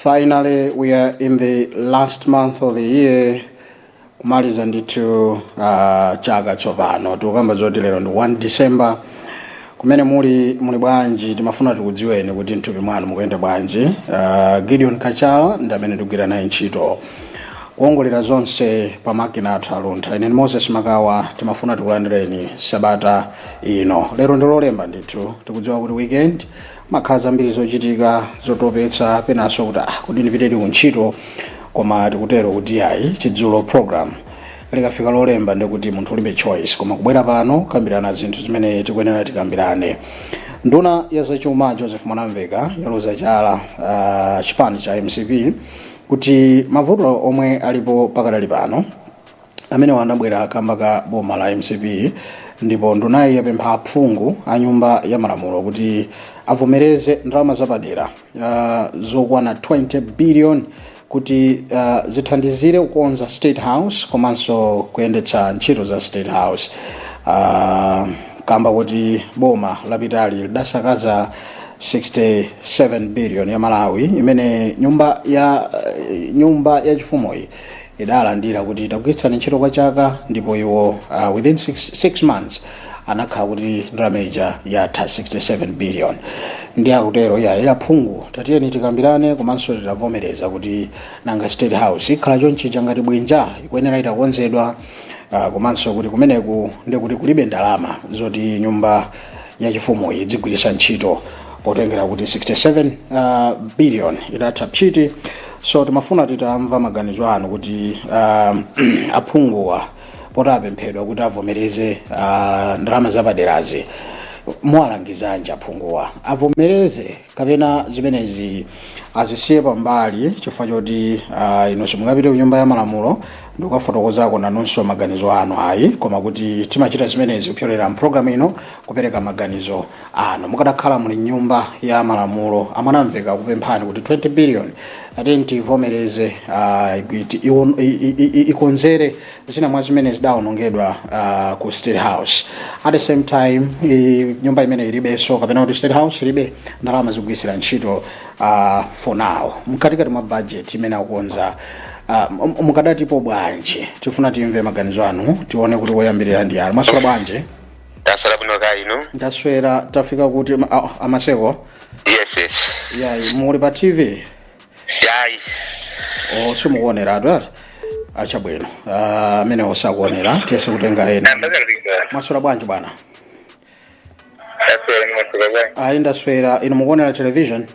Finally, we are in the last month of the year. Kumaliza ndithu chaka tsopano tikukamba zoti lero ndi 1 December. Kumene muli bwanji timafuna tikudziweni kuti mthupi mwanu mukuyenda bwanji. Gideon Kachala ndi amene tikugwira naye ntchito kuongolera zonse pa makina athu aluntha. Ine Moses Makawa timafuna tikulandireni sabata ino. Lero ndi lolemba ndithu tikudziwa kuti weekend makhala zambiri zochitika zotopetsa penanso kuti ndipitedi kuntchito koma tikutero kuti ayi chidzulo program likafika lolemba ndikuti munthu ulibe choice koma kubwera pano kukambirana zinthu zimene tikuyenera tikambirane. Nduna ya zachuma Joseph Mwanamveka yaloza chala chipani cha MCP kuti mavuto omwe alipo pakadali pano amene wanabwera kamba ka boma la MCP ndipo ndunayi yapempha aphungu a nyumba ya malamulo kuti avomereze ndalama zapadera zokwana 20 billion kuti zithandizire kukonza State House komanso kuyendetsa ntchito za State House. Kamba kuti boma lapitali lidasakaza 67 billion ya Malawi imene nyumba ya chifumuyi idalandira kuti itagwiritsani ntchito kwa chaka ndipo iwo within 6 months anakhala kuti ndalama yatha 67 billion. Ndi akutero ya phungu tatiyeni tikambirane komanso titavomereza kuti nanga State House ikhala chonchi ngati bwinja ikuyenera itakonzedwa komanso kuti kumeneku ndikuti kulibe ndalama zoti nyumba ya chifumuyi idzigwiritsa ntchito potengera kuti 67 billion idatha pchiti. So timafuna titamva maganizo anu kuti aphunguwa potapemphedwa kuti avomereze ndalama zapaderazi mwalangizanja aphunguwa avomereze kapena zimenezi azisiye pambali chifukwa choti ino simungapite ku nyumba ya malamulo ndikukafotokozako nanunso maganizo anu ayi koma kuti timachita zimenezi kupyolera mpulogalamu ino kupereka maganizo anu. Mukadakhala muli nyumba ya malamulo amanamveka kupemphani kuti 20 billion atenti ivomereze ikonzere zina mwa zimene zidawonongedwa ku State House. At the same time nyumba imene ilibenso kapena kuti State House ilibe ndalama zogwiritsira ntchito for now mkatikati mwa budget imene akukonza. Mukadatipo bwanji tifuna timve maganizo anu tione kuti koyambirira ndi ali. Maswera bwanji? Taswera bwino kaya inu? Ndaswera. Tafika kuti amaseko? Yes. Yayi muli pa TV? Yayi. Simukuonera atu acha bwino. Amene osakuonera tiyese kutenga ena. Maswera bwanji bwana? Taswera ni maswera bwanji? Ndaswera. Inu mukuonera television?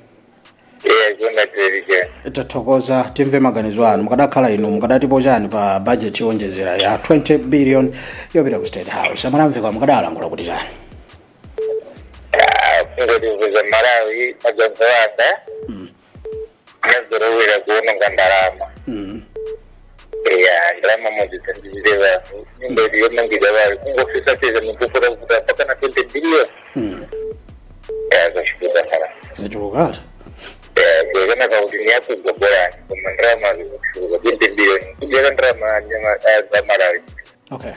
Kuona television. Tathokoza timve maganizo anu. Mukadakhala inu mukadatipo chani pa budget yonjezera ya 20 billion yopita ku State House. Amanamveka mukadalangula kuti chani? Ngoti Malawi ajanzawanda. Nazorowera kuononga ndalama. Ndalama mozithandizire vanhu. Ngoti yonongedwa vari kungofisa teza mukupota kuta pakana 20 billion. Zvachikuta ndalama. Zachikukati? Kana kuti niyakugobora koma ndalama zikusuka 20 billion. Kujera ndalama za Malawi. Okay.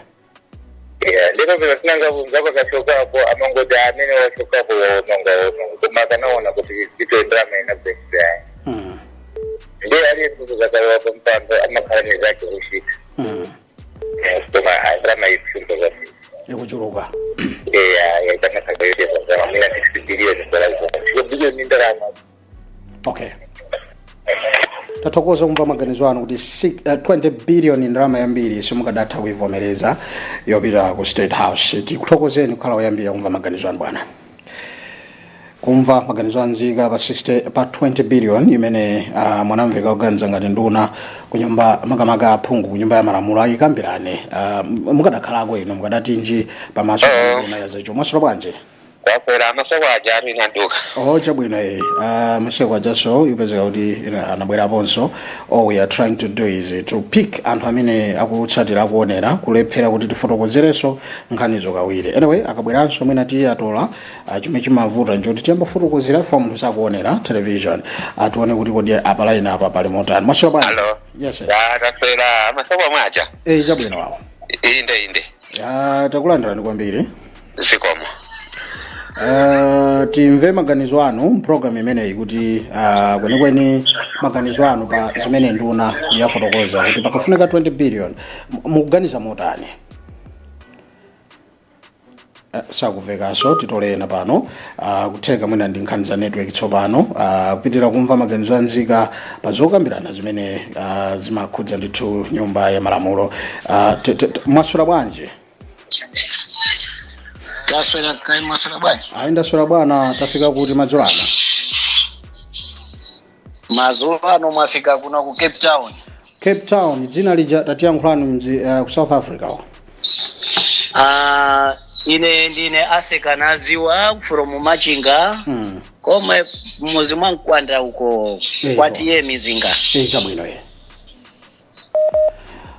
Lero vile tinanga vunza pakashokapo amangoti amene washokapo waononga koma kanaona kuti ito drama inabvesa. Ndiye aliyekuzakaiwa pampando amakhalani zake kushika. Koma drama ikushunga zake. Ikuchuluka. Kana kakayote kwa mina 60 billion dollars. 60 billion ni drama. Okay. Tathokoza kumva maganizo anu kuti 20 billion ndalama yambiri simukadatha kuivomereza yopita ku State House. Tikuthokozeni kukhala oyambira kumva maganizo anu bwana. Kumva maganizo anzika pa 20 billion imene Mwanamveka kuganiza ngati nduna kunyumba makamaka aphungu kunyumba ya malamulo ayikambirane. Mukadakhalako ino mukadatinji pamaso nduna ya zachuma. Maswera bwanji? Kwakwera amaseko ajani nanduka. Chabwino maseko ajaso yupezeka kuti anabweraponso. All we are trying to do is to pick anthu amene akutsatira akuonera kulephera kuti tifotokozereso nkhanizo kawiri. Anyway akabweranso mwina tiye atola chimene chimavuta nchoti tiyambafotokozera for munthu sakuonera television atione kuti kodi apalaina apa pali motani. Maswera bwanji? Hello. Yes. Takwera amaseko mwacha. Chabwino wawo. Inde. Takulandirani kwambiri. Zikomo. timve maganizo anu program imeneyi kuti kwenikweni maganizo anu pa zimene nduna yafotokoza kuti pakufunika 20 billion mukuganiza motani. Sakuvekanso titolena pano kutheka mwina ndi nkhani za network tsopano kupitira kumva maganizo anzika pa zokambirana zimene zimakhudza ndithu nyumba ya malamulo. Mwaswera bwanji? Taswera kai mwaswera bwanji? Ndaswera bwana. Tafika kuti madzulo ano? Madzulo ano mwafika kuna ku Cape Town. Cape Town dzina lija tatiyankhulani ku South Africa. Ine ndine asekanaziwa from Machinga. Koma muzi mwankwanda uko kwatiye mizinga. Chabwino ye.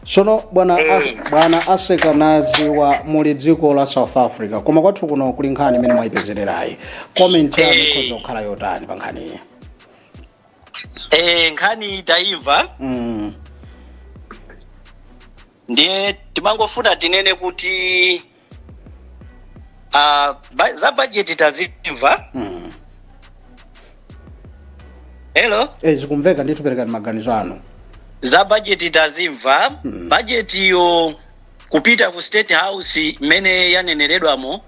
Sono bwana asekanaziwa muli dziko la South Africa. Koma kwathu kuno kuli nkhani imene mwayipezererayi. Comment yanu ikhoza kukhala yotani pa nkhani iyi? Nkhani taimva. Ndiye timangofuna tinene kuti za budget tazimva. Hello? Zikumveka ndithu perekani maganizo anu. Za budget tazimva. Budget yo kupita ku State House imene yaneneredwamo.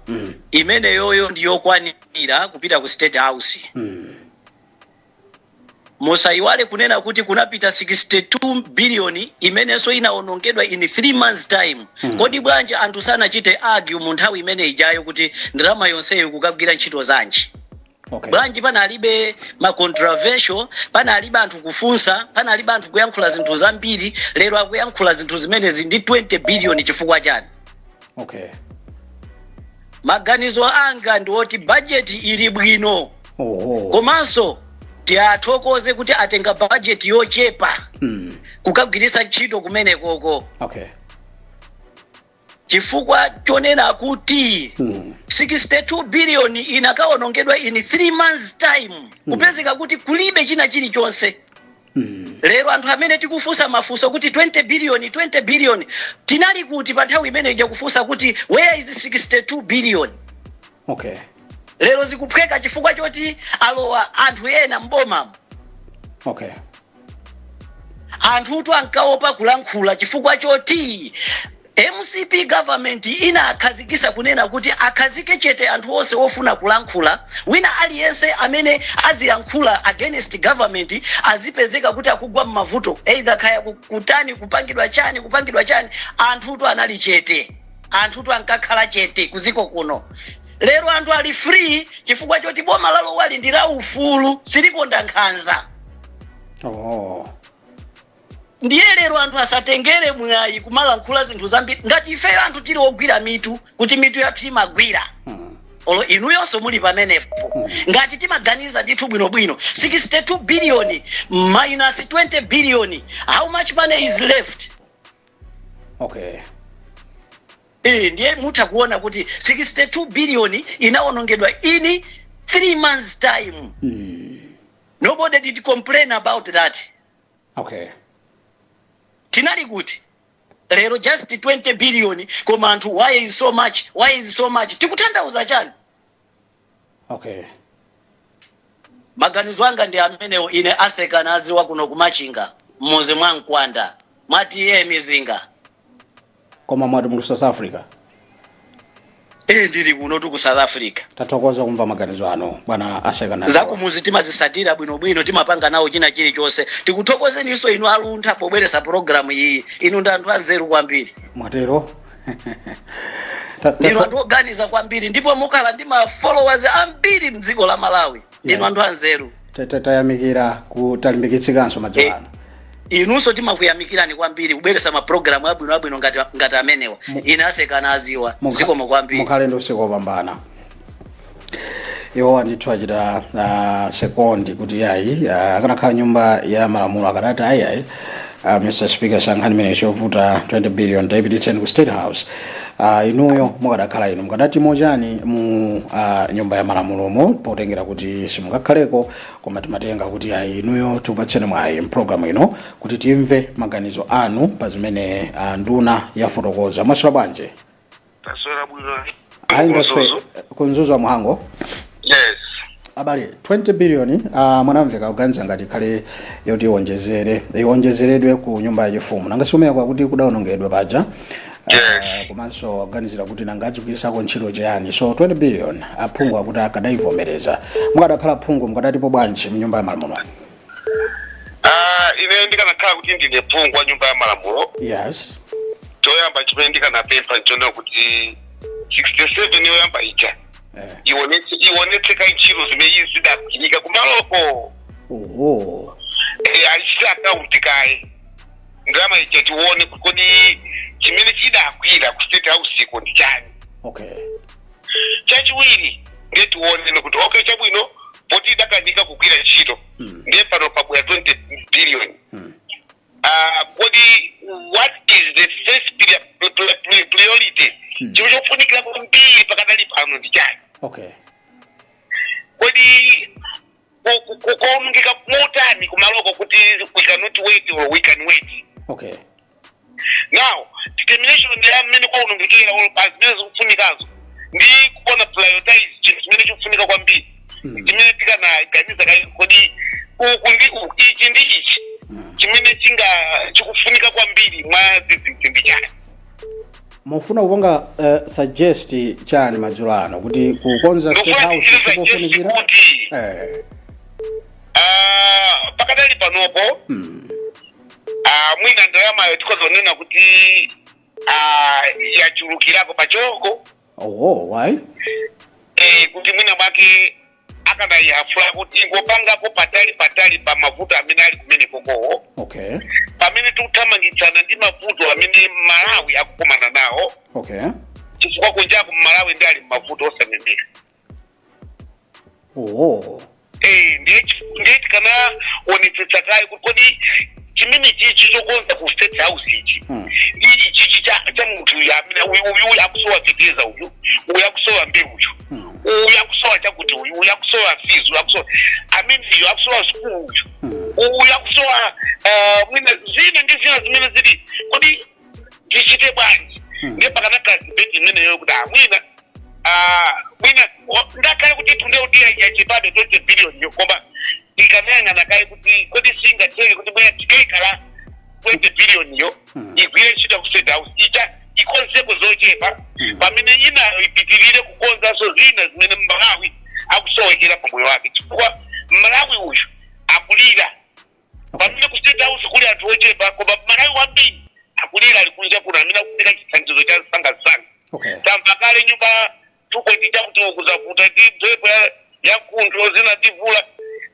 Imene yoyo ndiyo kwanira kupita ku State House. Musaiwale kunena kuti kunapita 62 billion imenenso inaonongedwa in 3 months time. Kodi bwanje anthu sanachite argue mu nthawi imene ijayo kuti ndalama yonseyo kukagwira ntchito zanji. Bwanji panalibe ma controversial, panalibe anthu kufunsa, panalibe anthu kuyankhula zinthu zambiri, lero akuyankhula zinthu zimene zindi 20 billion chifukwa chani. Maganizo anga ndioti budget ili bwino. Komanso tiathokoze kuti atenga budget yochepa kukagwiritsa ntchito kumene koko. Chifukwa chonena kuti 62 billion inakaonongedwa in 3 months time. Kupezeka kuti kulibe china chilichonse. Lero anthu amene tikufunsa mafunso kuti 20 billion tinali kuti pa nthawi imene ija kufunsa kuti where is 62 billion? Lero zikuphweka chifukwa choti alowa anthu ena mboma. Anthu ankaopa kulankhula chifukwa choti MCP government inakhazikisa kunena kuti akhazike chete anthu onse ofuna kulankhula. Wina aliyense amene aziyankhula against government azipezeka kuti akugwa m'mavuto. Either kaya kutani kupangidwa chani anthu anali chete. Anthu ankakhala chete kuziko kuno. Lero anthu ali free chifukwa choti boma lalo wali ndila ufulu silikonda nkhanza. Ndiye lero anthu asatengere mwayi kumalankhula zinthu zambiri ngati ife anthu tili ogwira mitu kuti mitu yathu imagwira. Inu yonso muli pamenepo. Ngati timaganiza ndithu bwinobwino 62 billion minus 20 billion, how much money is left? Ndiye mutha kuona kuti 62 billion inaonongedwa in 3 months time. Nobody did complain about that. Tinali kuti lero just 20 billion koma anthu why is so much tikutanthauza chani? Maganizo anga ndi amenewo ine asekanaziwa kuno kumachinga muzi mwankwanda mwati mizinga. Koma mwati mu South Africa? Ndili kuno ku South Africa. Tathokoza kumva maganizo ano bwana asekanaziwa. Zakumuzi timazisatira bwinobwino timapanga nawo china chilichonse. Tikuthokozeniso inu aluntha pobweresa program iyi. Inu ndi anthu anzeru kwambiri. Mwatero? Ndinu anthu oganiza kwambiri ndipo mukhala ndi ma followers ambiri mdziko la Malawi. Ndinu anthu anzeru. Tayamikira kutalimbikitsanso madzulo ano. Inunso timakuyamikirani kwambiri kubweresa ma program abwino ngati amenewa. Ine asekanaziwa zikomo kwambiri. Mukhale ndi usiku wopambana. Iwo andithu achita sekondi kuti yayi akanakhala nyumba ya malamulo akanati ayi Mr. Speaker sankhani imene yovuta 20 billion taipititseni ku State House. Inuyo mukadakhala inu mukadati mojani mu nyumba ya malamulomo potengera kuti simungakhaleko koma timatenga kuti inuyo tikupatseni mwayi program ino kuti timve maganizo anu pa zimene nduna yafotokoza. Mwaswera bwanji? Taswera bwino. kunzuzu Muhango. Yes. Abali 20 billion mwanamveka kuganiza ngati khale yoti iwonjezeredwe ku nyumba yachifumu nanga siumeka kwakuti kudaonongedwa paja komanso kuganizira kuti nangadzukisako ntchito chiyani so 20 billion aphungu akuti akadaivomereza mukadakhala phungu mukadatipo bwanji mnyumba ya malamulo ine ndikanakhala kuti ndine phungu wa nyumba ya malamulo yes choyamba chimene ndikanapempha nchona kuti 67 yoyamba ija ionetseka ntchito zimene zidagwirika kumaloko alichita akaunti kaye ndalama ija tione kodi chimene chidagwira ku State House iko ndi chani. Chachiwiri ndiye tione kuti okay chabwino poti idakanika kugwira ntchito ndiye pano pabwera 20 billion. Kodi what is the first priority? Chimwe chofunikira kwambiri pakadali pano ndi chani. Kodi kukaonongeka motani kumaloko kuti we cannot wait or we can wait. Now, determination ya mmene kwaonongekera all past zimene zikufunikazo ndi kuona prioritize chinthu chimene chikufunika kwambiri chimene tikanaganiza kodi ichi ndi ichi chimene chikufunika kwambiri mwa zinthu ndi chani. Mufuna kupanga suggest chani madzulo ano kuti kukonza State House sikofunikira pakadali panopo mwina ndalamayo tikozonena kuti yachulukirako pachoko. Why? Kuti mwina mwake akanayafula kuti ngopangako patali pa mavuto amene ali kumene kokowo. Pamene tikuthamangitsana ndi mavuto amene Malawi akukumana nawo. Chifukwa kunjaku Malawi ndi ali mavuto osaneneka. Ndiye tikana onetsetsa kaye kodi chimene chichi chokonza ku State House ichi ichi cha munthu uyu akusowa viteza uyu akusowa mbewu uyu akusowa chakuti uyu akusowa fees uyu akusowa uyu akusowa school uyu akusowa mwina zina ndi zina zimene zili kodi tichite bwanji ndiye pakanaka debate imeneyo kuti mwina ndakale kuti tunde udiya yachipabe 20 billion koma ikanayang'ana kaye kuti kodi singatenge kuti bwana tikaikala 20 billion yo igwire ntchito ku State House ikonzeko zochepa pamene inayo ipitirire kukonzanso zina zimene Malawi akusowekera pamoyo wake chifukwa Malawi uyu akulira pamene ku State House kuli anthu ochepa koma Malawi wambiri akulira ali kunja kuno amene akupita chithandizo cha sangasanga tamva kale nyumba 2.0 chakuti kuzavuta ndi mphepo ya kuntho zina tivula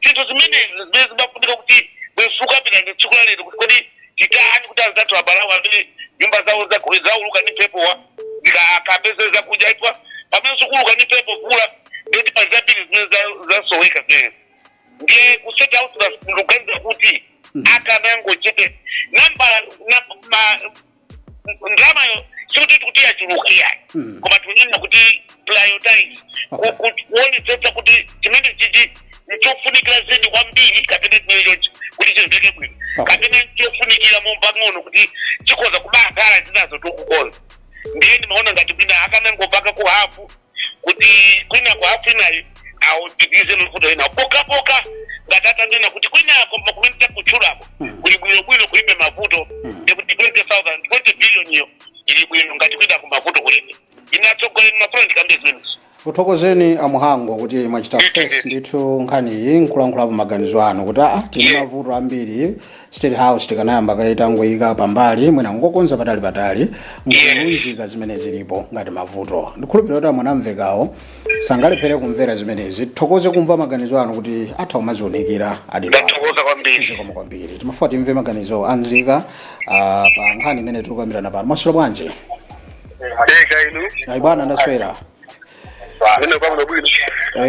zinthu zimenezi zimene zimafunika kuti bwefuka pita ndi tsiku lalero kuti kodi titani kuti azathu abalawo amene nyumba zawo zauluka ndi mphepowa zikapezeza zakudya itwa pamene zikuluka ndi mphepo vula ndikuti pa zambiri zimene zasoweka zimenezi ndiye ku State House ndikuganiza kuti akanangochete ndalamayo sikuti kuti yachulukira koma tunena kuti prioritize kuonetsetsa kuti chimene chichi nchofunikira zedi kwambiri kapena chimenechochi kuti chimveke bwino kapena chofunikira mompang'ono kuti chikoza kubagala zinazo tokukonza ndiye ndimaona ngati kwina akanangopaka ku hafu kuti kwina ku hafu inayo awudikize mafuto ina poka ngati atanena kuti kwinako kumene takutchulako kuli bwinobwino kulibe mavuto ndikuti 20 billion iyo ili bwino ngati kwinako mavuto kulibe inatsogoleni mafuna ndikambe zimenezi. Kuthokozeni Muhango kuti mwachita first ndithu nkhani iyi nkulankhulapo maganizo anu kuti tili mavuto ambiri State House tikanayamba kaita ngoyika pambali mwina ngokonza patali nkulunjika zimene zilipo ngati mavuto ndikhulupirira kuti mwanamvekawo sangalephere kumvera zimenezi tithokoze kumva maganizo anu kuti atha kumazionekera ndathokoza kwambiri timafuna timve maganizo anzika pa nkhani imene tikukambirana pano mwasula bwanji ayi bwana ndaswera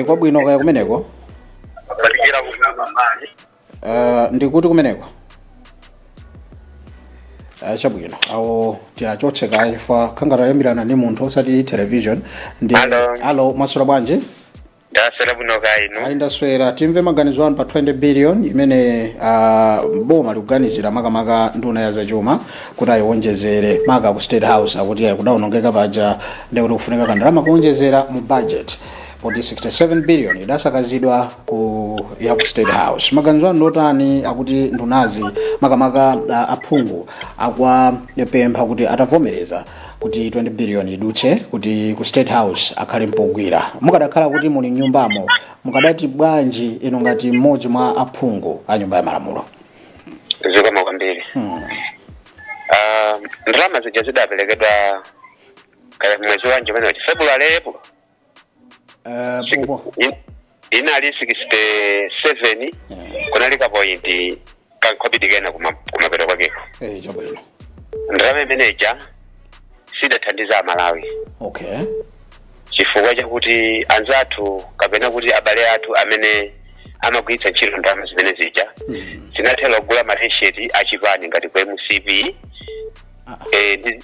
kwa bwino kaya kumeneko ndikuti kumeneko chabwino awo tiachotse kaye fa khangata yambirana ni munthu osati television ndi alo mwasula bwanji ndasera buno kaino ayindaswera timve maganizo anu pa 20 billion imene boma likuganizira makamaka nduna ya zachuma kuti ayiwonjezere maka ku State House akuti kudawonongeka paja ndikuti kufunika kandalama kuwonjezera mu budget poti 67 billion idasakazidwa ya ku State House. Maganizo anu ndotani akuti ndunazi makamaka aphungu akwapempha kuti atavomereza kuti 20 billion idutse kuti ku State House akhale mpogwira. Mukadakhala kuti muli nyumbamo mukadati bwanji ino ngati mmodzi mwa aphungu a nyumba ya malamulo? zikoma kwambiri. Ndalama zija zidaperekedwa kaya mwezi wanje pano February epo inali 67 kunalika point kankhobidigena kumapero kwakeko chabwino ndalama imeneja sidathandiza Malawi. Okay. Chifukwa chakuti anzathu kapena kuti abale athu amene amagwiritsa ntchito ndalama zimene zija zinathela kugula matisheti achipani ngati kwa MCP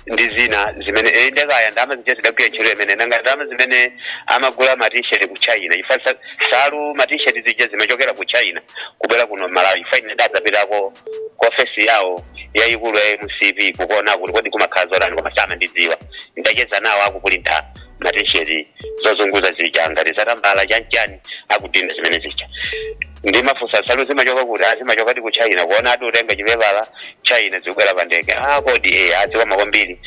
ndi zina zimene ndakaya ndalama zija zidagwira ntchito imene nanga ndalama zimene amagula matisheti ku China ifasa salu matisheti zija zimachokera ku China kubwera kuno Malawi fine ndadzapitako ku office yawo yayikulu ya MCP kukuona kuti kodi kumakhala zotani koma chama ndidziwa ndacheza nawo akukulinda matisheti zozunguza zija ngati zatambala chanchani akudinda zimene zija ndi mafusa salu zimachoka kuti azimachoka ku China kuona ati utenga chipepala China zikubwera pa ndege kodi aziwama kwambiri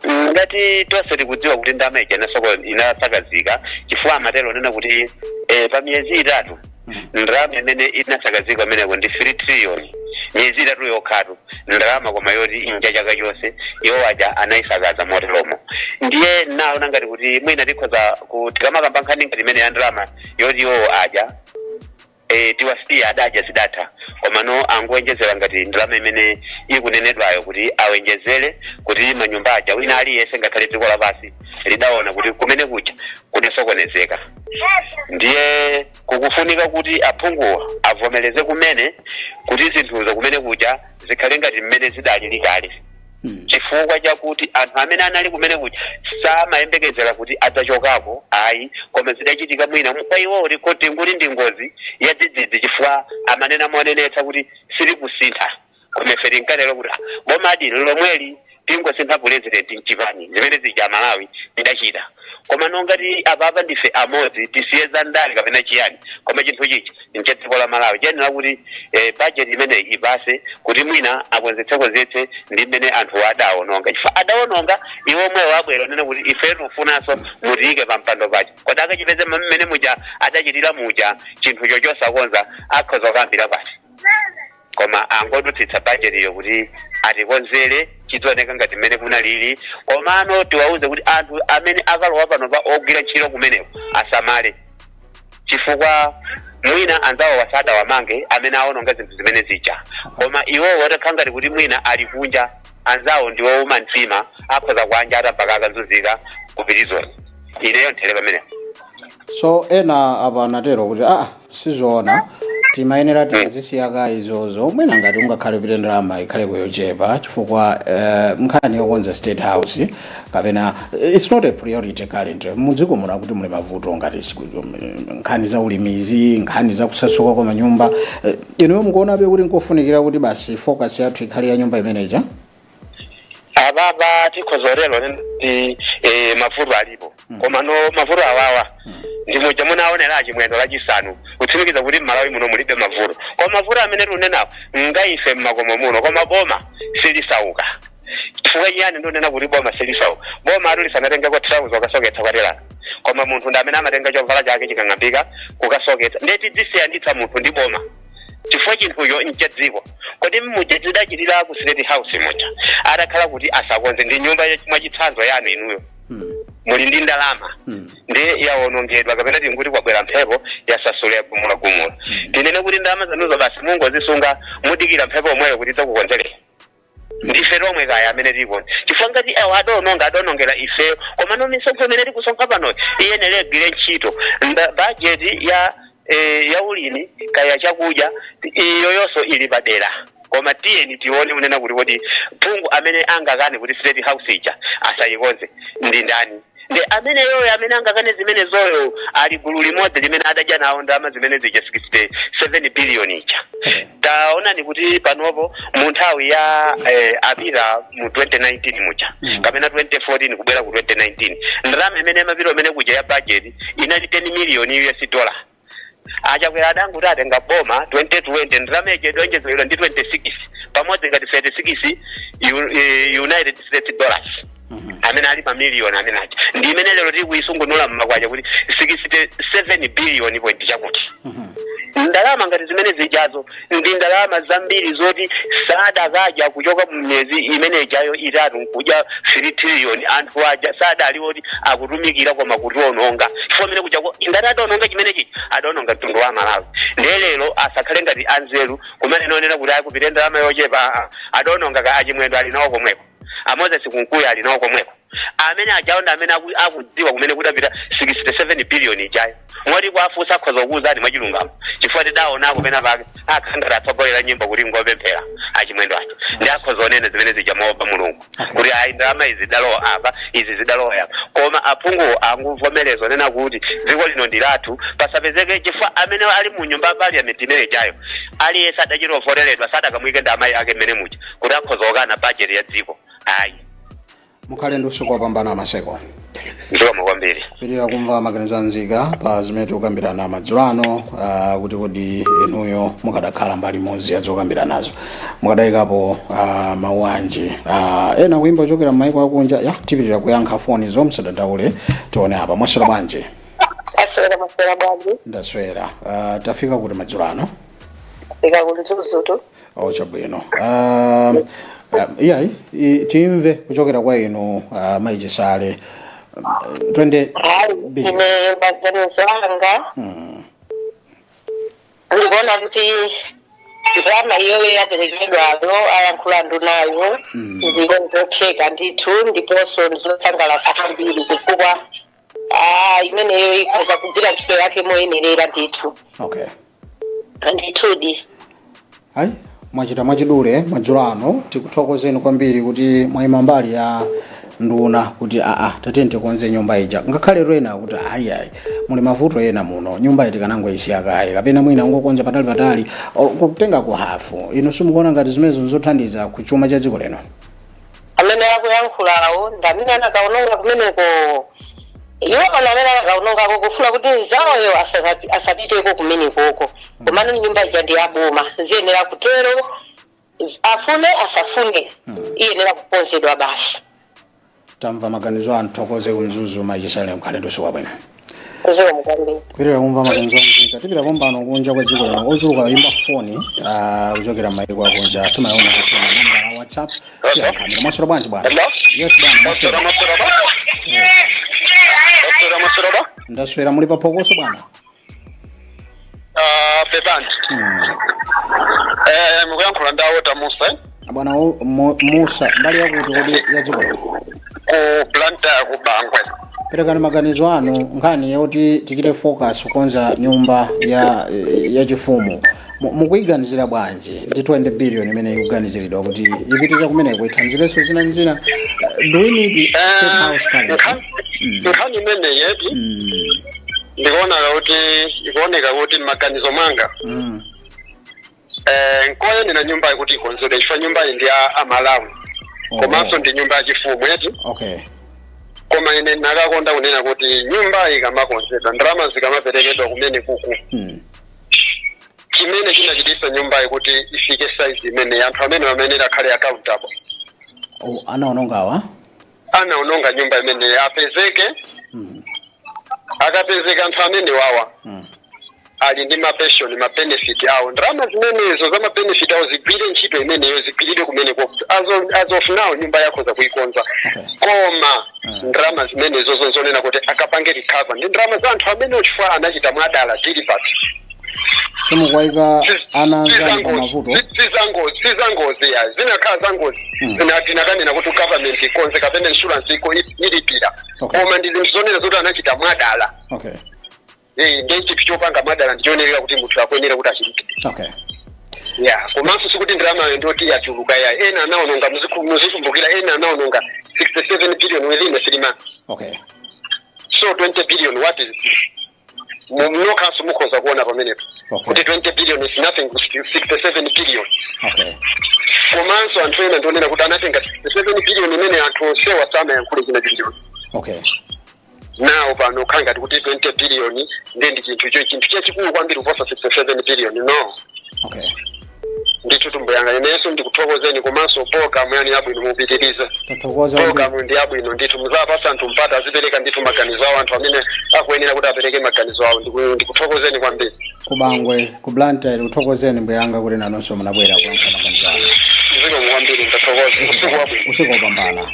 ngati tonse tikudziwa kuti ndalama ija inasakazika chifukwa amatero nena kuti pa miyezi itatu ndalama imene inasakazika imeneko ndi 3 trillion miyezi itatu yokhatu ndalama koma yoti inja chaka chonse iwo aja anayisakaza moteromo ndiye naona ngati kuti mwina tikhoza kuti kamakamba nkhani ngati imene ya ndalama yoti iwo aja tiwasiya adaja zidatha koma no angowenjezera ngati ndalama imene ikunenedwayo kuti awenjezere kuti manyumba aja wina aliyense ngakhale dziko lapansi lidaona kuti kumene kuja kunesokonezeka. Ndiye kukufunika kuti aphunguwa avomereze kumene kuti zinthuzo kumene kuja zikhale ngati mmene zidali likale. Chifukwa chakuti anthu amene anali kumene kuja samayembekezera kuti adzachokako ayi koma zidachitika mwina kwa iwo kuti nguli ndi ngozi ya dzidzidzi chifukwa amanena monenetsa kuti sili kusintha koma ife tinkalero kuti boma adino lomweli tingosintha president mchipani zimene zija Malawi ndachita koma nongati apapa ndife amodzi tisiyeza ndali kapena chiyani koma chinthu chichi nchedziko la Malawi jenera kuti budget imene ipase kuti mwina akonzetseko zetse ndi mmene anthu adaononga chifukwa adaononga iwo omwe wabwera nena kuti ife tifunanso mutiyike pa mpando pacho kodi akachipeze mmene muja adachitira muja chinthu chochosakonza akhoza kukambira pasi koma angodutsitsa budget iyo kuti atikonzere chizoneka ngati mmene kunalili komano tiwauze kuti anthu amene akalowa pano pa ogwira ntchito kumeneko asamale chifukwa mwina anzawo wasada wamange amene aononga zinthu zimene zija koma iwo watakhangati kuti mwina ali kunja anzawo ndiwo uma mtima akhoza kwanja atapakaka nzuzika kupitizoni ineyo nthere pamene so ena apa anatero kuti sizoona timayenera tizisiyaka izozo mwina ngati ungakhale pite ndalama ikhale kuyochepa chifukwa nkhani yokonza State House kapena it's not a priority currently mudziko muno kuti muli mavuto ngati nkhani za ulimizi nkhani za kusasuka kwa manyumba ino mukuonabe kuti nkofunikira kuti basi focus yathu ikhale ya nyumba imeneja ababa tikhozorelo ndi mavuto alipo koma no mavuto awawa ndi moja munaonera chimwendo lachisanu kutsimikiza kuti Malawi muno mulibe mavuto koma mavuto amene tunenawo ngaife mmakomo muno koma boma silisauka chifukwa chiyani ndonena kuti boma silisauka boma atu lisanatengeko trouser ukasoketsa kwaterana koma munthu ndi amene amatenga chovala chake chikang'ambika kukasoketsa ndeti tisiyanditsa munthu ndi boma chifukwa chinthuyo nchadziko kodi mmuja tidachitira ku State House muja atakhala kuti asakonze ndi nyumba mwachitsanzo yanu inuyo muli ndi ndalama ndi yaonongedwa kapena tinguti kwabwera mphepo yasasula gumula tinene kuti ndalama zanuzo basi mungozisunga mudikira mphepo omweyo kuti idzakukonzerera ndife tomwe kaya amene tiko chifukwa ngati adonongera ife koma nomisonkho imene tikusonkha pano iyenera igwire ntchito budget ya ulimi kaya chakudya iyo yonso ili padera koma tiyeni tione unena kuti phungu amene angakane kuti State House ija asayikonze ndi ndani ndi amene yoyo amene angakane zimene zoyo ali gulu limodzi limene adadya nawo ndalama zimene zija 67 billion ija. Taonani kuti panopo mu nthawi ya apita mu 2019 muja kapena 2014 kubwera ku 2019 ndalama imene mapiro imene kuja ya budget inali 10 million US dollar. Achakwera adangu tatenga boma 2020 ndalama yonjezedwa ndi 26 pamodzi ngati 36 United States dollars. Amene ali mamiliyoni amene aja ndi imene lero tiri kuisungunula mmakwacha kuti 67 billion point chakuti ndalama ngati zimene zijazo ndi ndalama zambiri zoti sada kaja kuchoka mmezi imene ijayo itatu nkuja 3 trillion anthu aja sada aliwoti akutumikira koma kuti ononga chifukwa mene kuja ndati ononga chimene chichi adaononga mtundu wa Malawi lero asakhale ngati anzeru kumene inonena kuti akupita ndalama yochepa adaononga ka achimwendo ali nawo komweko Moses kunkuya ali nawo komweko amene ajaonda amene akudziwa kumene kudapita 67 billion ijayo ngoti kwafusa akhoza kuuza ali mwachilungamo chifukwa tidaona kumene pake akhangala atsogolera nyimbo kuti ngopemphera achimwendo acho ndi akhoza onene zimene zija moba mulungu kuti ayi ndalama izi zidalowa apa izi zidalowa apa koma aphungu anguvomereza onena kuti dziko lino ndi lathu pasapezeke chifukwa amene ali mu nyumba ya parliament imene ijayo aliyense adachirovoreredwa sadakamwike ndalama yake mmene muja kuti akhoza okana budget ya dziko ayi mukhale ndi usiku wopambana Maseko. Nzoma kwambiri. Pirira kumva maganizo anzika pa zimene tikukambirana madzulo ano kuti kodi inuyo mukadakhala mbali imodzi yadzokambirana nazo mukadayikapo mawu anji ena kuimba kuchokera m'mayiko akunja ya tipitira kuyankha foni zomsadandaule tione apa mwaswera bwanji. Maswera bwanji. Ndaswera tafika kuti madzulo ano. Tafika kuti Zuzutu. Chabwino. Iya timve kuchokera kwa inu maijisale twende ine maganizo anga ndikuona kuti drama iyoyo yaperekedwalo ayankhula ndunayo ndikozotheka ndithu ndiponso ndizosangalatsa kwambiri chifukwa imeneyo ikhoza kugwira ntchito yake moyenerera ndithu. Okay. Ndithudi. Hayi mwachita mwachidule madzulo ano tikuthokozeni kwambiri kuti mwayima mbali ya nduna kuti tatente konze nyumba ija ngakhale rena kuti ayi muli mavuto ena muno nyumba iti kanango isiya kaye kapena mwina ngokonza patali kutenga ku hafu ino simukuona ngati zimene zozothandiza kuchuma cha dziko leno. Amene akuyankhulawo ndamene anakaononga kumeneko iwo amene anakaononga kufuna kuti nzawoyo asapiteko kumenekoko komano nyumba ija ndi yaboma ziyenera kutero afune asafune iyenera kuponzedwa basi. Tamva maganizo anu thokoze kunzuzu maijisale mkhale ndosuka bwino. Kuziwa mkwambiri. Pirira kumva maganizo anzika tipira pombano kunja kwa dziko leno ochuluka imba foni kuchokera m'mayiko akunja timaona kuti namba ya WhatsApp tiyankhamira mwaswera bwanji bwana. Yes bwana mwaswera. Ndaswera muli pa phokoso bwana. Pepani. Mukuyankhula ndawo ta Musa. Bwana Musa mbali yakuti kodi ya dziko leno. Ku planta kubangwe. Perekani maganizo anu nkhani yoti tikite focus kukonza nyumba ya chifumu mukuiganizira bwanji ndi 20 billion imene ikuganiziridwa kuti ipitira kumeneko ithanzireso zina do we need state house current nkhani imene yepi ikuoneka kuti maganizo manga nkoyenera nyumba ikuti ikonzedwe chifukwa nyumba iyi ndi Amalawi komanso ndi nyumba ya chifumu yeti. Okay. Koma ine nakakonda kunena kuti nyumba ikamakonzedwa ndalama zikamaperekedwa kumene kuku chimene chinachitisa nyumba ikuti ifike size imene anthu amene akhale accountable. Anaononga nyumba imene apezeke akapezeka anthu amene wawa ali ndi mapension mabenefit awo ndalama zimenezo za mabenefit awo zigwire ntchito imeneyo zigwiridwe kumeneko as of now nyumba yako za kuikonza. Koma ndalama zimenezo zonzonena kuti akapange recover ndi ndalama za anthu amene ochifwa anachita mwadala zili pati. Simukuwaika anazali kwa mavuto. Sizangozi ya zinakhala zangozi zinakanena kuti government ikonze kapena insurance iko ilipira. Koma ndi zinthu zoti anachita mwadala. Okay. Ngechi pichopanga madala ndionelera kuti muthu akwenera kuti achirike. Okay. Yeah, komanso sikuti ndalama ndoti yachuluka ya ena anaononga muzikumbukira ena anaononga 67 billion within 3 months. Okay. So 20 billion, what is this? Mnokhaso mukhoza kuona pamenepo. Kuti 20 billion is nothing to 67 billion. Okay. Komanso anthu ena ndionera kuti anatenga 67 billion imene anthu onsewa samayankhule china chilichonse. Okay. Now pano khanga kuti 20 billion ndi chinthu chachikulu kwambiri kuposa 67 billion. No. Okay. Ndicho tumboyanga ineso ndikuthokozeni komanso program yani yabwino mupitiriza. Tathokoza program ndi yabwino ndithu muzapasa anthu mpata azipereka ndithu maganizo awo anthu amene akuyenera kuti apereke maganizo awo ndikuthokozeni kwambiri. Kubangwe ku Blantyre uthokozeni mbuyanga kuti nanonso munabwera kuyankha maganizo anu. Ziko mwambiri ndathokoza usiku wabwino. Usiku wopambana.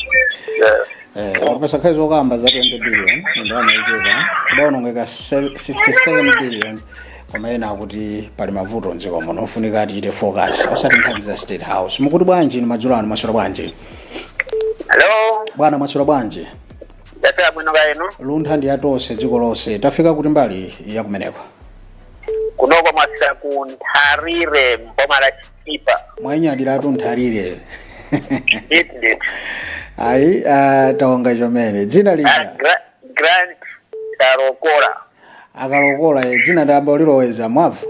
Pasakhazi okamba za 20 billion ndana icheka kudaonongeka 67 billion koma ena akuti pali mavuto mdziko muno ofunika tichite focus osati nkhani za State House. Mukuti bwanji ni madzulo anu mwaswera bwanji? Hello. Bwana mwaswera bwanji? Ndaswera bwino kaeno. Luntha ndi yatose dziko lonse tafika kuti mbali ya kumeneko. Kunoko mwaswera ku Ntharire mboma la Chitipa. Mwainyadira tu Ntharire. Nditi. Ayi taonga chomene dzina lija Grant Karokora. Akalokola dzina ndamba uliloweza mwavu.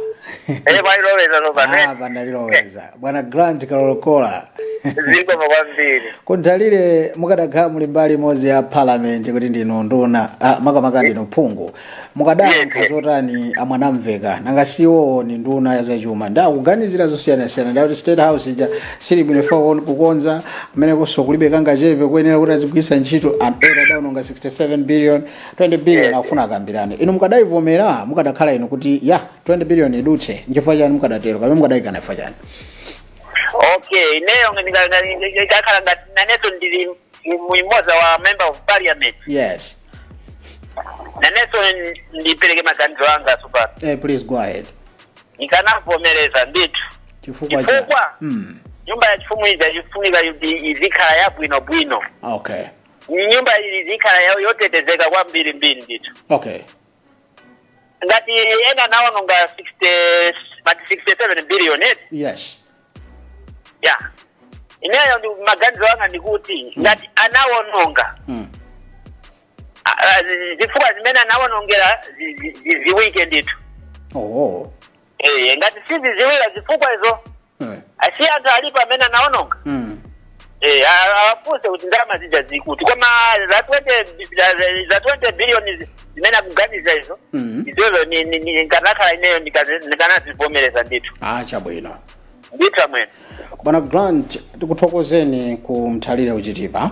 Baliloweza no bane. Bandaliloweza. Bwana Grant Karokora. Ziko makwambiri. Kuntalire mukadakhala muli mbali mozi ya parliament kuti ndino nduna makamaka ndino phungu. Mukadankha zotani amwanamveka nanga siwo ni nduna ya zachuma. Ndakuganizira zosiyana-siyana ndati State House ija sili bwino kukonza kumene kulibe kanga chepe kuyenera kuti azigwisa ntchito era daunonga 67 billion 20 billion afuna akambirane. Inu mukadaivomera mukadakhala inu kuti ya 20 billion idutse nchifukwa chani mukadatero kapena mukadaikana chifukwa chani? Okay, ineyo ngakhala ngati naneso ndili muimoza wa member of parliament. Yes. Naneso ndipereke maganizo anga super. Please go ahead. Nikanavomereza ndithu. Chifukwa nyumba ya chifumu ija ifunika izikhala yabwino. Okay. Nyumba izikhala yotetezeka kwambiri ndithu. Okay. Ngati ena naononga 67 billion. Yes. Yeah. Ineyo ndi maganizo anga ndikuti ngati anaononga. Zifukwa zimene anaonongera ziwike ndithu. Oh. Ngati siziziwika zifukwa hizo. Asi anthu alipo amene anaononga. Awafuse kuti ndalama zija zikuti koma za 20 billion zimene akuganiza izo. Izozo ni nkanakhala ineyo ndikanazivomereza ndithu. Chabwino. Ndithu amene. Bwana Grant tikuthokozeni ku Ntharire Uchitipa.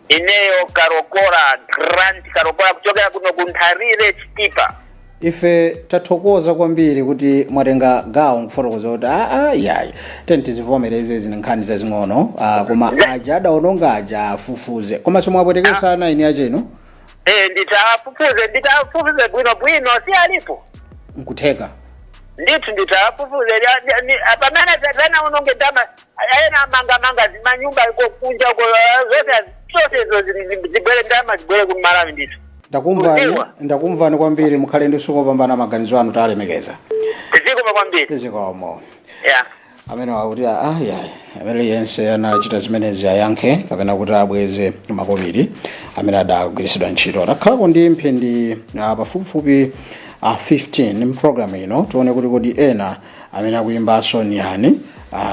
Ineyo Karokora Grant Karokora kuchokera kuno ku Ntharire Chitipa. Ife tathokoza kwambiri kuti mwatenga gawo kufotokoza kuti yayi tentizivomereze zine nkhani zazing'ono koma aja adaononga aja afufuze koma somwapwetekesana ini acheno nditafufuze bwino si alipo nkutheka ndithu nditafufuze pamene tanaononge ndama ayena manga zimanyumba kunja zote zo zibwere ndama zibwere kumalawi ndithu. Ndakumvani kwambiri mukhale ndi usiku wopambana maganizo anu talemekeza. Ziko kwambiri. Ziko mo. Yeah. Amene wakuti amene yense anachita zimenezi ayankhe kapena kuti abweze makomiti amene adagwiritsidwa ntchito. Takhalako ndi mphindi pafupifupi 15 mprogram ino tione kuti ena amene akuyimbanso ni yani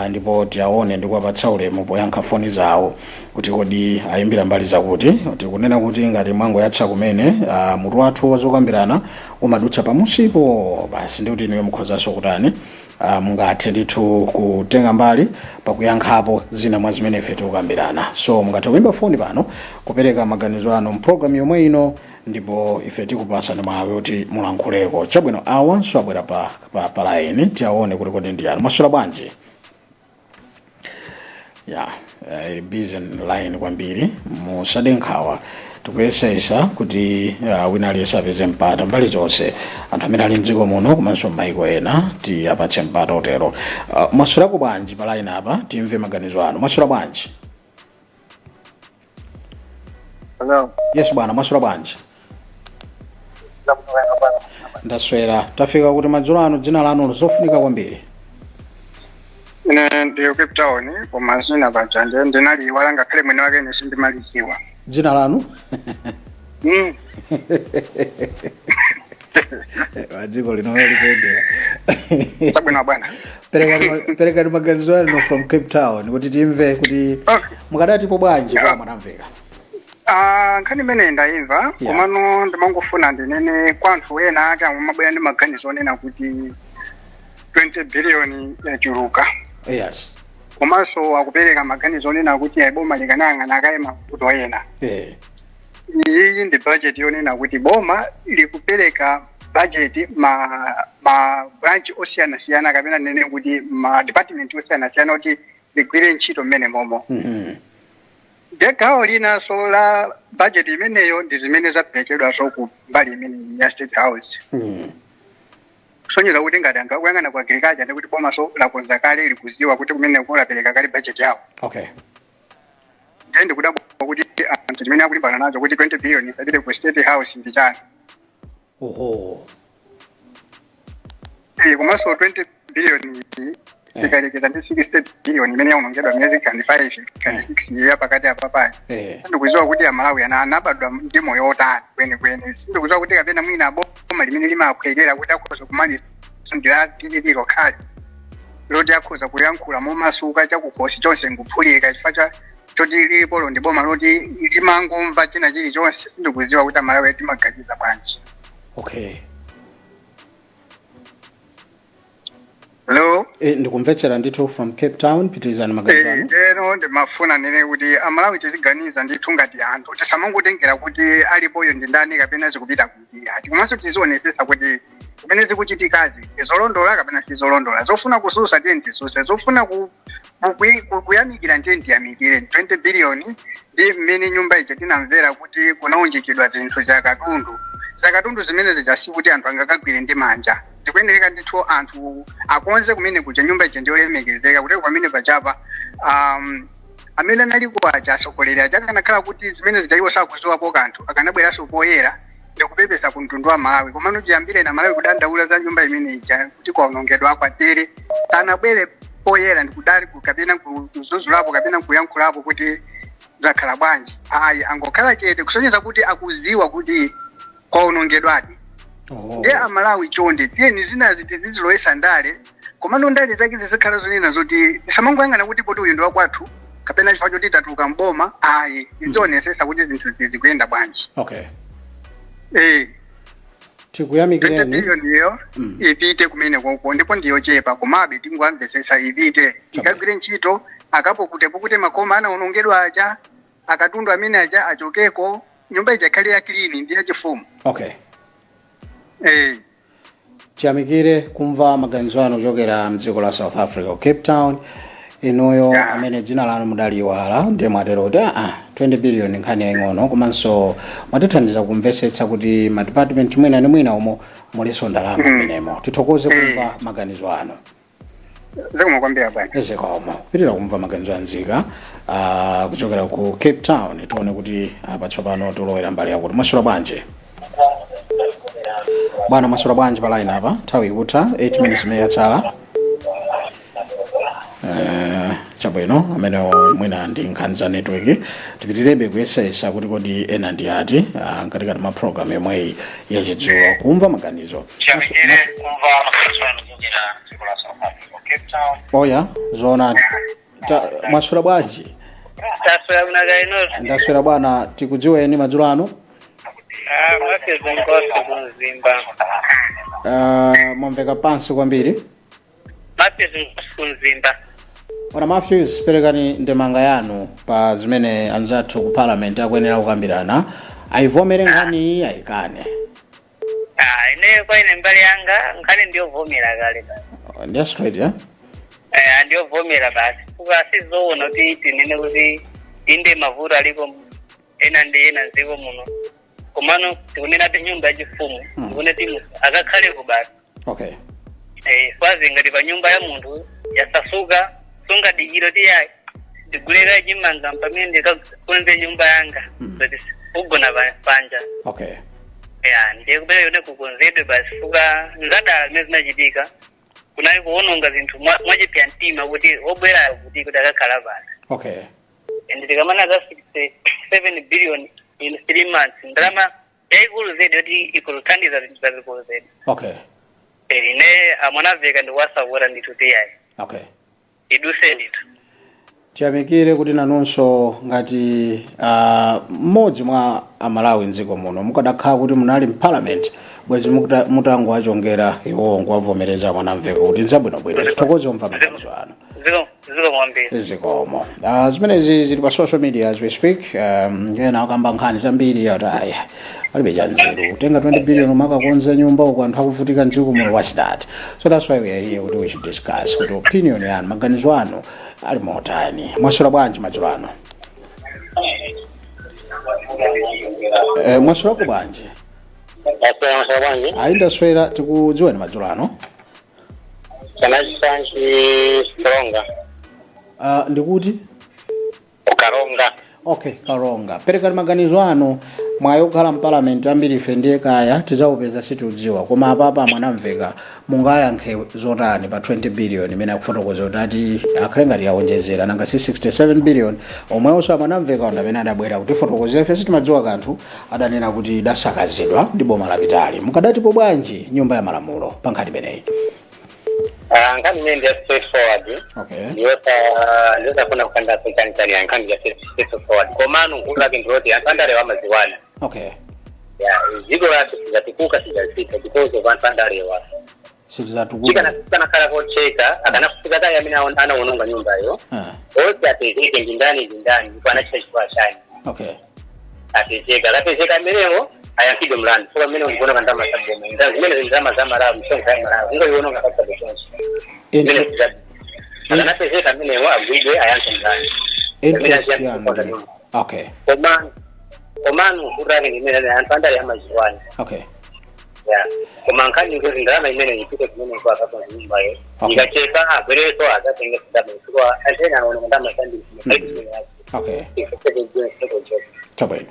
ndipo tiaone ndikuwapatsa ulemu poyankha foni zawo kuti kodi ayimbira mbali zakuti tikunena kuti ngati mwango yatsa kumene mutu wathu wazokambirana umadutsa pamusipo basi ndi kuti niwe mukhozanso kutani mungathe ndithu kutenga mbali pakuyankhapo zina mwa zimene ife tikukambirana. So mungathe kuyimba foni pano kupereka maganizo anu mprogram yomwe ino ndipo ife tikupasani mwawe kuti mulankhuleko. Chabwino awanso abwera pa line tiaone kuti kodi ndi yani. Mwaswera bwanji? Busy line kwambiri musade nkhawa tikuyesesa kuti wina aliyense apeze mpata mbali zonse anthu amene ali mdziko muno komanso m'mayiko ena tiyapatse mpata otero. Mwaswerako bwanji pa line apa timve maganizo anu. Mwaswera bwanji? Hello. Yes bwana, mwaswera bwanji? Ndaswera. Tafika kuti madzulo anu dzina lanu zofunika kwambiri. Ndiyo Cape Town koma zina bajanje ndinali wala ngakhale mwene wake nisindimaliziwa. Dzina lanu? Wadziko linolipendera. Sabwino bwana. Pereka maganizo ano from Cape Town kuti timve kuti mukadatipo bwanji kwa mwanamveka. Nkhani imene ndayimva komano ndimangofuna ndinene kwa anthu ena ake amabwera ndi maganizo onena kuti 20 billion yachuluka. Yes. Komanso akupereka maganizo onena kuti boma likanayang'ana akayima mavuto ena. Iyi ndi budget yonena kuti boma likupereka budget ma branch osiyana kapena nene kuti ma department osiyana kuti ligwire ntchito mmene momo. Gawo linanso la budget imeneyo ndi zimene zaperekedwa ku mbali imene ya State House. Kusonyeza kuti ngati anthu akuyang'ana kwa agriculture ndi kuti bomaso lakonza kale likuziwa kuti kumene kulapereka kale budget yawo. Okay. Ndi kudabwa kuti anthu zimene akulimbana nazo kuti 20 billion isapite ku State House ndi chani. Komanso 20 billion tikalekeza ndi 60 billion imene yaonongedwa miyezi 5 6 ya pakati apa. Ndikuziwa kuti Amalawi anabadwa ndi moyo otani kwenikweni. Ndikuziwa kuti kapena mwina boma limene limakwelera kuti akhoza kumaliza ndira tililiro khali loti akhoza kuyankhula momasuka chakukhosi chonse nguphulika chifukwa choti lilipo ndi boma loti limangomva china chilichonse. Ndikuziwa kuti Amalawi timagajiza bwanji. Okay. Hello? Ndikumvetsera ndithu from Cape Town, pitizani maganizo. Eno ndimafuna nene kuti Amalawi tiziganiza ndithu ngati anthu tisamangotengera kuti alipoyo ndi ndani kapena zikupita kuti ati komanso tizionesesa kuti zimene zikuchitikazi izolondola kapena sizolondola. Zofuna kususa tiye ndisuse, zofuna kuyamikira ndiye ndiyamikire. 20 billion ndi mmene nyumba ija tinamvera kuti kunaunjikidwa zinthu zakatundu zimene zijasi kuti anthu angakagwire ndi manja. Zikuyendereka ndithu anthu akonze kumene kuja nyumba ija ndiyolemekezeka kuti pamene pachapa amene anali kwacha asokolera akanakhala kuti zimene zijaiwo sakuziwapo kanthu akanabweranso poyera ndikupepesa ku mtundu wa Malawi. Komano chiyambire na Malawi kudandaula za nyumba imene ija kuti kwaonongedwa akwatere sanabwere poyera ndikudali kapena kuzuzulapo kapena kuyankhulapo kuti zakhala bwanji. Ayi angokhala chete kusonyeza kuti akuziwa kuti kwaonongedwadi. Ndi Amalawi chonde tiyeni zinazi tiziloyesa ndale komano ndale zake zizikhala zonena zoti samanguyang'ana kuti poti uyu ndi wakwathu kapena chifukwa choti tatuka mboma. Ayi izionesesa kuti zinthu zikuyenda bwanji. Okay. Tikuyamikireni. Billion ipite kumene koko ndipo ndiyochepa komabe tingwamvesesa ipite ikagwire ntchito akapokute makoma anaonongedwa aja akatundu amene aja achokeko nyumba ija khali ya clean ndi yachifumu. Okay. Tiyamikire kumva maganizo anu kuchokera mdziko la South Africa, Cape Town. Inuyo amene dzina lanu mudaliwala ndiye mwatero kuti 20 billion nkhani yaing'ono komanso mwatithandiza kumvesetsa kuti ma department mwina ndi mwina umo muliso ndalama menemo. Tithokoze kumva maganizo anu. Zikomakwambira bwana. Zikomo. Pitira kumva maganizo anzika kuchokera ku Cape Town. Tione kuti patsopano tulowera mbali yakuti mwasula bwanji. Bwana mwasula bwanji pa line apa. Nthawi ikuti 8 minutes meyatsala. Chabwino amene mwina ndi nkhani za network tipitirebe kuyesesa kuti kodi ena ndi ati ngatikati ma program yomwe yachidzulo kumva maganizo. Oya zona mwasula bwanji. Taswera unagainozi. Ndaswera bwana tikudziweni madzulo ano. Mwake zongosi kunzimba. Mwamveka pansi kwambiri. Mwake zongosi kunzimba. Ona Matthews perekani ndemanga yanu pa zimene anzathu ku parliament akuyenera kukambirana aivomere nkhani ayikane. Ine kwa ine mbali yanga nkhani ndiyovomera kale. Ndiye straight ya? Ndiyovomera basi. Kuba sizoona kuti tinene kuti inde mavuto aliko ena ndi ena nziko muno. Komano tikunena ti nyumba yachifumu tikune timu akakhaleko basi. Okay. Fazi ngati pa nyumba ya munthu yasasuka sunga digiro tiya digulera jimanga pamene ndikakonze nyumba yanga kuti ugona panja. Okay. Ndiye kubera yone kukonzedwe basi fuka nzada mezi nachitika kunayi kuononga zinthu mwachipya mtima kuti obwera kuti akakhala basi. Okay. Ndikamana za 67 billion in 3 months ndalama yaikulu zedi yoti ikuluthandiza zinthu zazikulu zedi. Okay. Ine amunamveka ndiwasavura ndithuti yayi. Okay. Iduse ndithu. Tiyamikire kuti nanunso ngati mmodzi mwa amalawi mdziko muno mukadakhala kuti munali mparliament bwezi mutango achongera iwo ngwavomereza mwanamveka kuti nzabwinobwino tithokoze omva maganizo anu. Ziko mwambiri. Zikomo. Zimenezi zili pa social media as we speak. Ngena akamba nkhani zambiri ati aya palibe chanzeru tenga 20 billion makakonza nyumba uko anthu akuvutika mdziko muno. What's that? So that's why we are here kuti we should discuss kuti opinion yanu maganizo anu ali motani. Mwasula bwanji madzulo ano? Mwasula ku bwanji? Ndaswera tikudziweni madzulo ano? Karonga. Ndikuti? Karonga. Okay, Karonga. Perekani maganizo anu mwayokhala mparliament ambiri ife ndiye kaya tizaupeza situdziwa koma apapa mwanamveka mungayankhe zotani pa 20 billion imene akufotokoza kuti akhale ngati yawonjezera nanga 67 billion omwenso mwanamveka amene adabwera kuti fotokoza ife sitimadziwa kanthu adanena kuti idasakazidwa ndi boma lapitali mukadatipo bwanji nyumba ya malamulo pa nkhani imeneyi? Nkhani imene ndi straightforward. Okay. Ndiyo kuna kukanda sekantari ya nkhani ya straightforward. Komano kulake ndiloti antandale wa maziwana. Okay. Yeah, ziko zatikuka sijazita because of antandale wa. Sizatukuka. Kana kala kocheka akana kufika kaya mina anaononga nyumba hiyo. Wote atezeke ndani kwa anachechwa shani. Okay. Atezeka lapezeka meleo ayakido mlandi kwa mimi ndikona kanda masabu mimi mimi ndama zama la mshonga mara ngo yono ngakata besonsi mimi anapezeka mimi wa video ayanke mlandi interest yangu. Okay. Komano kurani mimi na antanda ya maziwani. Okay. Yeah. Komankani ngo ndama imene ipite kumene kwa hapo nyumba hiyo nikacheka bereto akatenga sababu kwa antena anaona ndama sandi. Okay. Tabwino.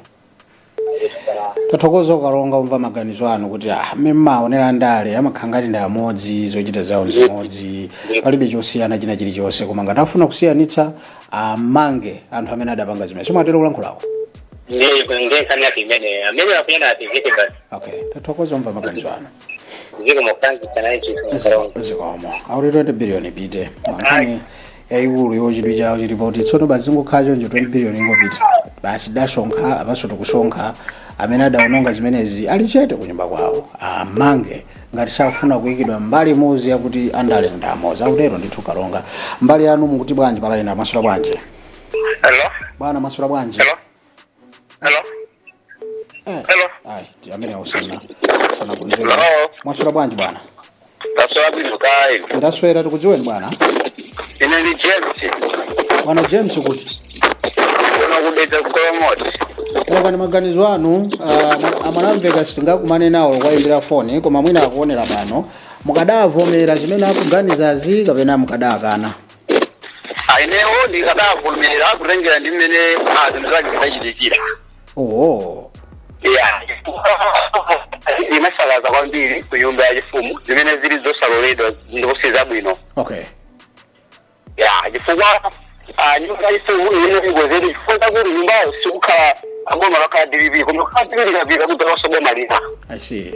Tathokoza Karonga umva maganizo anu kuti mmaonera ndale amakhangati ndi amodzi zochita zawo zimodzi palibe chosiyana china chilichonse koma ngati afuna kusiyanitsa amange anthu amene adapanga zimene simatero kulankhulawo. Ndiye kani yake imene amene akuyana atizike basi. Okay, tathokoza umva maganizo anu. Ziko mkangi kana hichi Karonga. Zikomo. Auri 20 billion ipite. Mangani yaikulu yochidwi chawo chilipoti tsono bazingokhacho nje 20 billion ingopita. Basi dasonka abasoto kusonkha amene adaononga zimenezi ali chete kunyumba kwawo amange ngati safuna kuyikidwa mbali mozi yakuti andale ndamozi akutero ndithu Karonga. Mbali yanu mukuti bwanji pala ina masula bwanji? Hello. Bwana masula bwanji? Hello. Hello. Ai amene usana kunzela. Masula bwanji bwana? Taswa bino kai. Ndaswera tikudziweni bwana? Ine ni James. Bwana James kuti kubeta kukolomoti. Perekani maganizo anu amanamveka sitingakumane nawo kwayimbira foni koma mwina akuonera pano mukadavomera zimene akuganizazi kapena mukadakana? Inewo ndikadavomera kutengera ndi mmene zinthu zake zidachitikira. Yeah. Imasalaza kwambiri ku nyumba ya chifumu zimene zili zosaloledwa ndikusiza bwino. Okay. Yeah, chifukwa nyumba ifu ine ngozeli chifukwa kuti nyumba sikukhala agoma bakadirivi koma kadirivi kabika kuti basoboma lina. I see.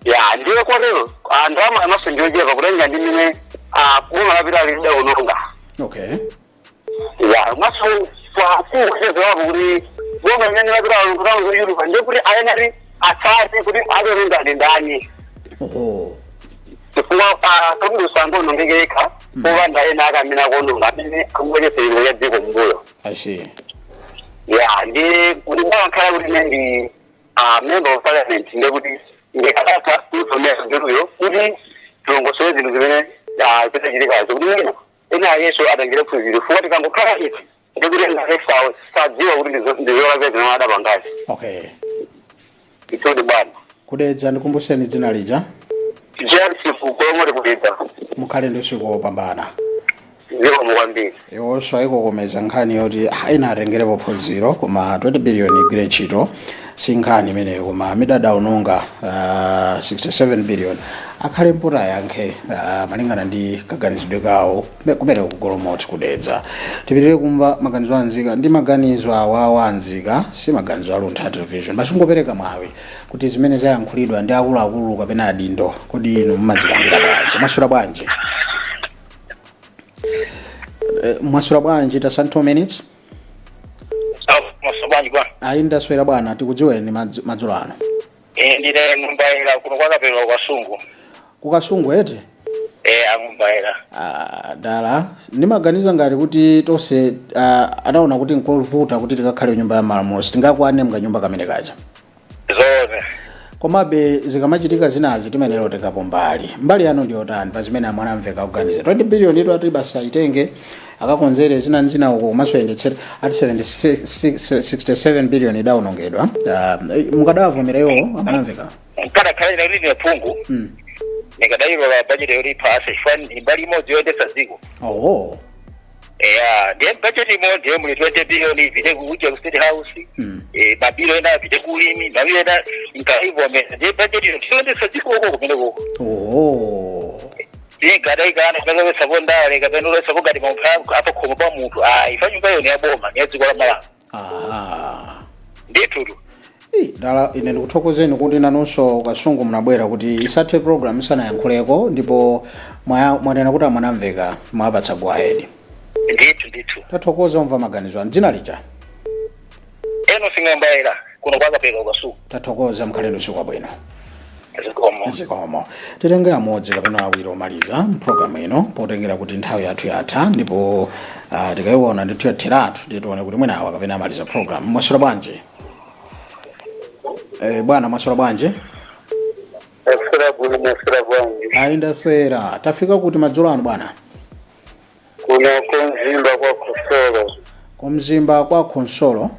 Yeah, ndiye kwatero andama amasonjojeva kutenga ndi mmene boma lapita lida ononga. Okay. Yeah, maso kwa kucheza wapo kuti boma imene lapita ononga yulu ndiye kuti ayenari atsate kuti azorinda ndani. Chifukwa kamudu sango nongegeka kuba ndaye nakamina kononga amene amuye sero ya dziko mbuyo. I see. Yeah, ndi kuti bakhala kuti ndi member of parliament ndi kuti ngekata information ndiyo kuti tulongoswe zinthu zimene zitachitika kuti ngina ina yeso adangire phuziro futhi kangokhala ichi ndi kuti ndafa sadziwa kuti ndizola zeze nada bangazi. Okay. Itodi bwana. Kudedza ndikumbuseni dzina lija? James kukolomoti kudedza. Mukhale ndi usiku wopambana. Ziko mukwambiri. Iwonso ayikokomeza nkhani yoti inatengere phunziro koma 20 billion igwire ntchito sinkhani imeneyo koma midadaononga 67 billion akhale mpota yankhe malingana ndi kaganizidwe kawo kumene kugolomoti kudedza. Tipitire kumva maganizo anzika ndi maganizo awawa anzika si maganizo aluntha television basingopereka mwawi kuti zimene zayankhulidwa ndi akuluakulu kapena adindo kodi inu mmazilandira bwanji mwasula bwanji mwasula bwanji tasa 2 minutes Masobanyi bwana. ayi ndaswera bwana tikudziweni madzulo ano Ndine ngumbaira kuno kwakapelwa kwa sungu. kukasungu ete Angumbaira. dala ndimaganiza ngati kuti tonse adaona kuti nkovuta kuti tikakhale nyumba ya malamulo sitingakwane mga nyumba kamene kacha Zone. komabe zikamachitika zinazi timenero tikapo mbali yanu ndi yotani pa zimene amwanamveka kuganiza 20 billion ito ati basa itenge akakonzere zina uko kumasoyendetsera ati 67 billion idaonongedwa mukadavomera iwo amwanamveka Kada kale na lini pungu. Nikadairo la budget yori pase fund mbali moja yote saziko. Ndiye budget moja mu 20 billion vile kuja ku state house. Babilo ina vile kulimi, babilo ina nkaivo mesa. Ndiye budget yote saziko huko kumene huko. Ndiye kadai kana kale sabonda le kapendo le saboga di mpa hapo kumoba mtu. Ifanyu bayo ni aboma, ni azikola mala. Ndiye tudu. Dala ine ndikuthokozeni kuti nanonso kasungu mnabwera kuti isathe program isanayankhuleko ndipo mwanena kuti amwanamveka mwapatsa go ahead. Ndithu. Tathokoza umva maganizo anu dzina lija. Eno singombaira kuno kwakapelwa kwa sungu. Tathokoza mkhalendo usiku wabwino. Zikomo. Titenge amodzi kapena awiri omaliza program ino potengera kuti nthawi yathu yatha ndipo tikayiona ndithu yatheratu nditione kuti mwina awa kapena amaliza program. Mwasula bwanji? Bwana mwasula bwanji? Mwasula bwanji. Ayi ndaswera. Tafika kuti madzulo anu bwana? Kuno kumzimba kwa Khonsolo. Kumzimba kwa Khonsolo?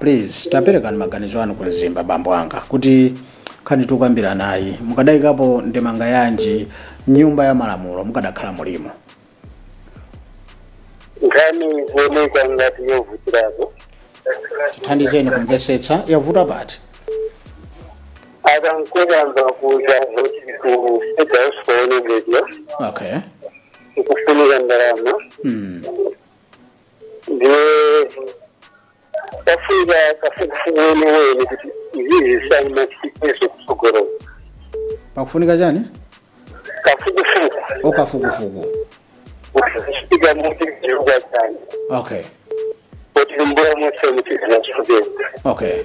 Please, taperekani maganizo anu kumzimba bambo anga kuti khani tukambira nayi mukadayikapo ndemanga yanji nyumba ya malamulo mukadakhala mulimo. Nkhani kuoneka ngati yovutirapo. Tithandizeni kumvetsetsa yavuta pati. Akankwezanza kuja zoti ku state house kuonegedwa. Okay. Kufunika ndalama. Ndiye kafukufukuweni weni kuti izizi zisani machikweso kusogoro. Pakufunika chani? Kafukufuku. Kafukufuku. Kufunika muti jiruga chani. Okay. Kuti mbura mwese mchizina chifugeni. Okay.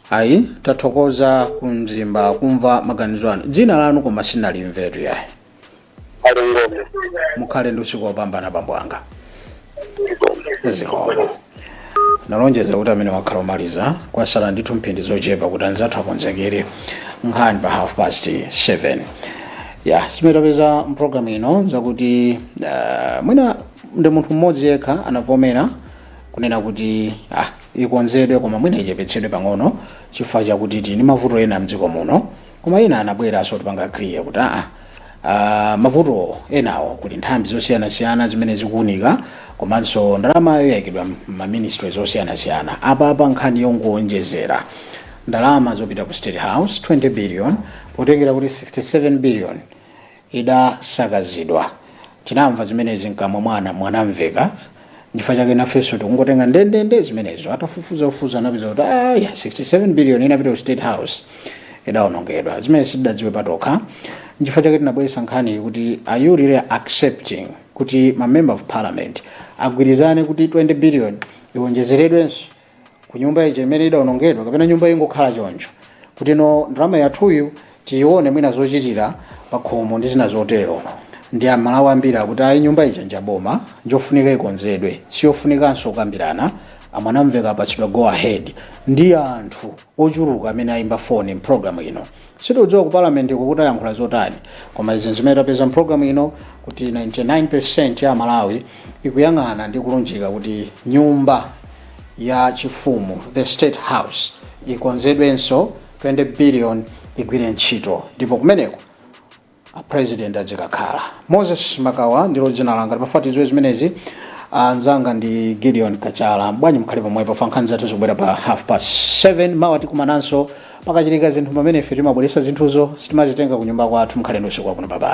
Ayi tathokoza kumzimba kumva maganizo anu. Dzina lanu koma sinalimvetu yayi. Alingome. Mukhale ndi usiku wopambana bambo anga. Zikomo. Nalonjeza kuti amene wakhala omaliza kwasala ndithu mphindi zochepa kuti anzathu akonzekere nkhani pa 7:30. Chimetapeza program ino zakuti mwina ndi munthu mmodzi yekha anavomera kunena kuti ikonzedwe koma mwina ichepetsedwe pang'ono chifukwa chakuti tili mavuto ena mdziko muno koma ena anabwera asotipanga clear kuti mavuto enawo kuti nthambi zosiyanasiyana zimene zikuunika komanso ndalamayo yayikidwa m'maministries osiyanasiyana apa nkhani yongoonjezera ndalama zopita ku state house 20 billion potengera kuti 67 billion idasakazidwa. Tinamva zimenezi nkamwa mwanamveka ndifa chake nafeso tikungotenga ndendende zimenezo atafufuza anapeza kuti 67 billion inapita ku state house idaonongedwa zimene sidadziwe patokha. Ndifa chake tinabweresa nkhani kuti are you really accepting kuti ma member of parliament agwirizane kuti 20 billion iwonjezeredwenso ku nyumba ije imene idaonongedwa kapena nyumba ingokhala choncho kuti no ndalama yathuyu tione mwina zochitira pakhomo ndi zina zotero. Ndi amalawi ambiri akuti ayi nyumba ija njaboma njofunika ikonzedwe siyofunikanso kukambirana amwanamveka apatsidwa go ahead ndi anthu ochuluka amene ayimba phone program ino. Sitiudziwa ku parliament kuti ayankhula zotani koma izi zimene tapeza program ino kuti 99% ya Malawi ikuyang'ana ndi kulunjika kuti nyumba ya chifumu the state house ikonzedwenso 20 billion igwire ntchito ndipo kumeneko a president adzikakhala. Moses Makawa ndilo dzina langa tipafatizo zimenezi anzanga ndi Gideon Kachala. Bwanyi mkhale pamwepo fankhani zathu zikubwera pa 7:30 mawa tikumananso pakachitika zinthu pamene ife timabweresa zinthuzo sitimazitenga kunyumba kwathu. Mkhale ndi usiku wabwino. Bye bye.